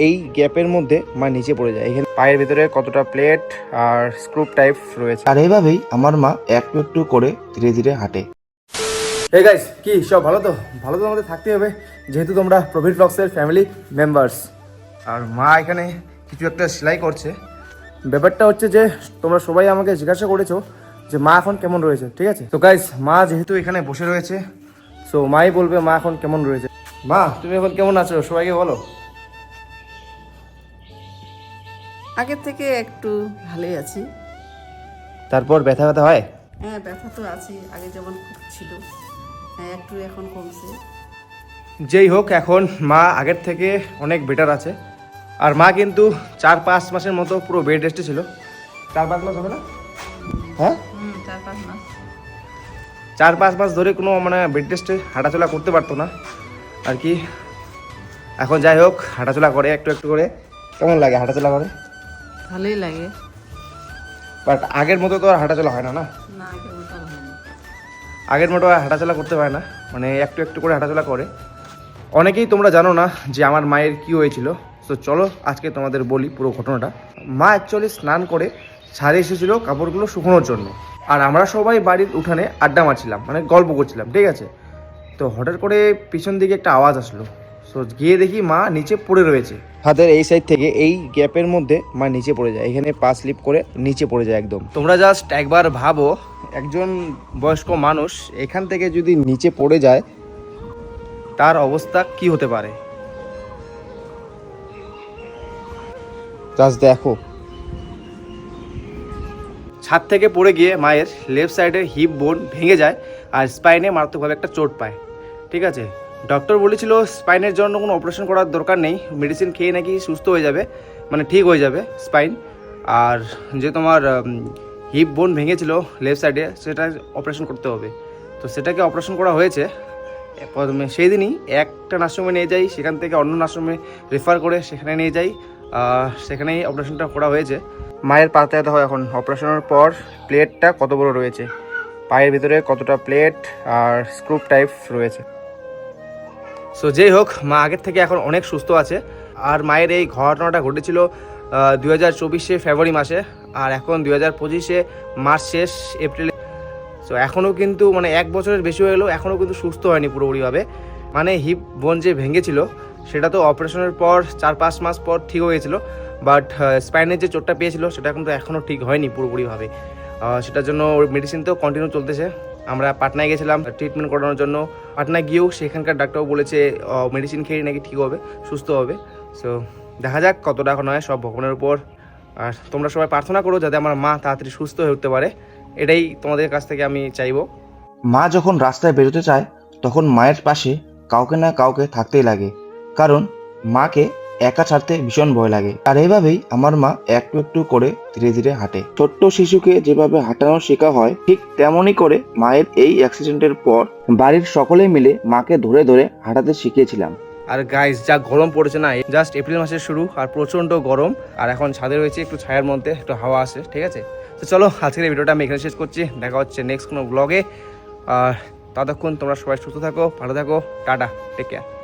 এই গ্যাপের মধ্যে মা নিচে পড়ে যায়। এখানে পায়ের ভিতরে কতটা প্লেট আর স্ক্রু টাইপ রয়েছে। আর এইভাবেই আমার মা একটু একটু করে ধীরে ধীরে হাঁটে। এই গাইস, কি সব ভালো তো? ভালো তো আমাদের থাকতে হবে, যেহেতু তোমরা প্রভিড ব্লগসের ফ্যামিলি মেম্বার্স। আর মা এখানে কিছু একটা সেলাই করছে। ব্যাপারটা হচ্ছে যে তোমরা সবাই আমাকে জিজ্ঞাসা করেছো যে মা এখন কেমন রয়েছে, ঠিক আছে? তো গাইস, মা যেহেতু এখানে বসে রয়েছে, সো মাই বলবে মা এখন কেমন রয়েছে। মা, তুমি এখন কেমন আছো সবাইকে বলো। আগের থেকে একটু ভালোই আছি। তারপর ব্যথা ব্যথা হয়? হ্যাঁ, ব্যথা তো আছে, আগে যেমন খুব ছিল, হ্যাঁ একটু এখন কমছে। যেই হোক, এখন মা আগের থেকে অনেক বেটার আছে। আর মা কিন্তু 4-5 মাসের মতো পুরো বেড রেস্টে ছিল। 4-5 মাস হবে না? হ্যাঁ, 4-5 মাস। 4-5 মাস ধরে কোনো বেড রেস্টে হাঁটাচলা করতে পারতো না আর কি। এখন যাই হোক, হাঁটাচলা করে একটু একটু করে। কেমন লাগে হাঁটাচলা করে? ভালোই লাগে। বাট আগের মতো তো আর হাঁটাচলা হয় না। না, আগের মতো আর হয় না। আগের মতো আর হাঁটাচলা করতে পারে না, একটু একটু করে হাঁটাচলা করে। অনেকেই তোমরা জানো না যে আমার মায়ের কি হয়েছিল। তো চলো আজকে তোমাদের বলি পুরো ঘটনাটা। মা অ্যাকচুয়ালি স্নান করে ছাদে এসেছিলো কাপড়গুলো শুকোনোর জন্য। আর আমরা সবাই বাড়ির উঠানে আড্ডা মারছিলাম, গল্প করছিলাম, ঠিক আছে? তো হঠাৎ করে পিছন দিকে একটা আওয়াজ আসলো। সো গিয়ে দেখি মা নিচে পড়ে রয়েছে। হাতের এই সাইড থেকে এই গ্যাপের মধ্যে মা নিচে পড়ে যায়। এখানে পা স্লিপ করে নিচে পড়ে যায় একদম। তোমরা জাস্ট একবার ভাবো, একজন বয়স্ক মানুষ এখান থেকে যদি নিচে পড়ে যায় তার অবস্থা কি হতে পারে। জাস্ট দেখো। ছাদ থেকে পড়ে গিয়ে মায়ের লেফট সাইডের হিপ বোন ভেঙে যায় আর স্পাইনে মারাত্মকভাবে একটা চোট পায়, ঠিক আছে? ডক্টর বলেছিল স্পাইনের জন্য কোনো অপারেশন করার দরকার নেই, মেডিসিন খেয়ে নাকি সুস্থ হয়ে যাবে, ঠিক হয়ে যাবে স্পাইন। আর যে তোমার হিপ বোন ভেঙেছিল লেফট সাইডে, সেটা অপারেশন করতে হবে। তো সেটাকে অপারেশন করা হয়েছে। প্রথমে সেই দিনই একটা নার্সিংহোমে নিয়ে যাই, সেখান থেকে অন্য নার্সিংহোমে রেফার করে সেখানে নিয়ে যাই, সেখানেই অপারেশনটা করা হয়েছে। মায়ের পাতে ব্যথা হয় এখন। অপারেশনের পর প্লেটটা কত বড় রয়েছে, পায়ের ভিতরে কতটা প্লেট আর স্ক্রু টাইপ রয়েছে। সো যেই হোক, মা আগের থেকে এখন অনেক সুস্থ আছে। আর মায়ের এই ঘটনাটা ঘটেছিল 2024 ফেব্রুয়ারি মাসে, আর এখন 2025 মার্চ শেষ, এপ্রিলে। সো এখনও কিন্তু 1 বছরের বেশি হয়ে গেলেও এখনও কিন্তু সুস্থ হয়নি পুরোপুরিভাবে। হিপ বোন যে ভেঙেছিল সেটা তো অপারেশনের পর 4-5 মাস পর ঠিক হয়ে গেছিলো, বাট স্পাইনের যে চোটটা পেয়েছিল সেটা কিন্তু এখনও ঠিক হয়নি পুরোপুরিভাবে। সেটার জন্য মেডিসিন তো কন্টিনিউ চলতেছে। আমরা পাটনায় গেছিলাম ট্রিটমেন্ট করানোর জন্য। পাটনায় গিয়েও সেখানকার ডাক্তারও বলেছে মেডিসিন খেয়ে নাকি ঠিক হবে, সুস্থ হবে। সো দেখা যাক কতটা এখন হয়, সব ভগবানের উপর। আর তোমরা সবাই প্রার্থনা করো যাতে আমার মা তাড়াতাড়ি সুস্থ হয়ে উঠতে পারে, এটাই তোমাদের কাছ থেকে আমি চাইবো। মা যখন রাস্তায় বেরোতে চায় তখন মায়ের পাশে কাউকে না কাউকে থাকতেই লাগে, কারণ মাকে একা ছাড়তে ভীষণ ভয় লাগে। আর এইভাবেই আমার মা একটু একটু করে ধীরে ধীরে হাঁটে। ছোট্ট শিশুকে যেভাবে হাঁটানো শেখা হয়, ঠিক তেমনই করে মায়ের এই অ্যাক্সিডেন্টের পর বাড়ির সকলে মিলে মাকে ধরে ধরে হাঁটাতে শিখিয়েছিলাম। আর গাইস, যা গরম পড়েছে না, জাস্ট এপ্রিল মাসের শুরু আর প্রচণ্ড গরম। আর এখন ছাদে রয়েছে, একটু ছায়ার মধ্যে একটু হাওয়া আসে, ঠিক আছে? তো চলো আজকের এই ভিডিওটা আমি এখানে শেষ করছি। দেখা হচ্ছে নেক্সট কোনো ব্লগে। আর ততক্ষণ তোমরা সবাই সুস্থ থাকো, ভালো থাকো, টাটা, টেক কেয়ার।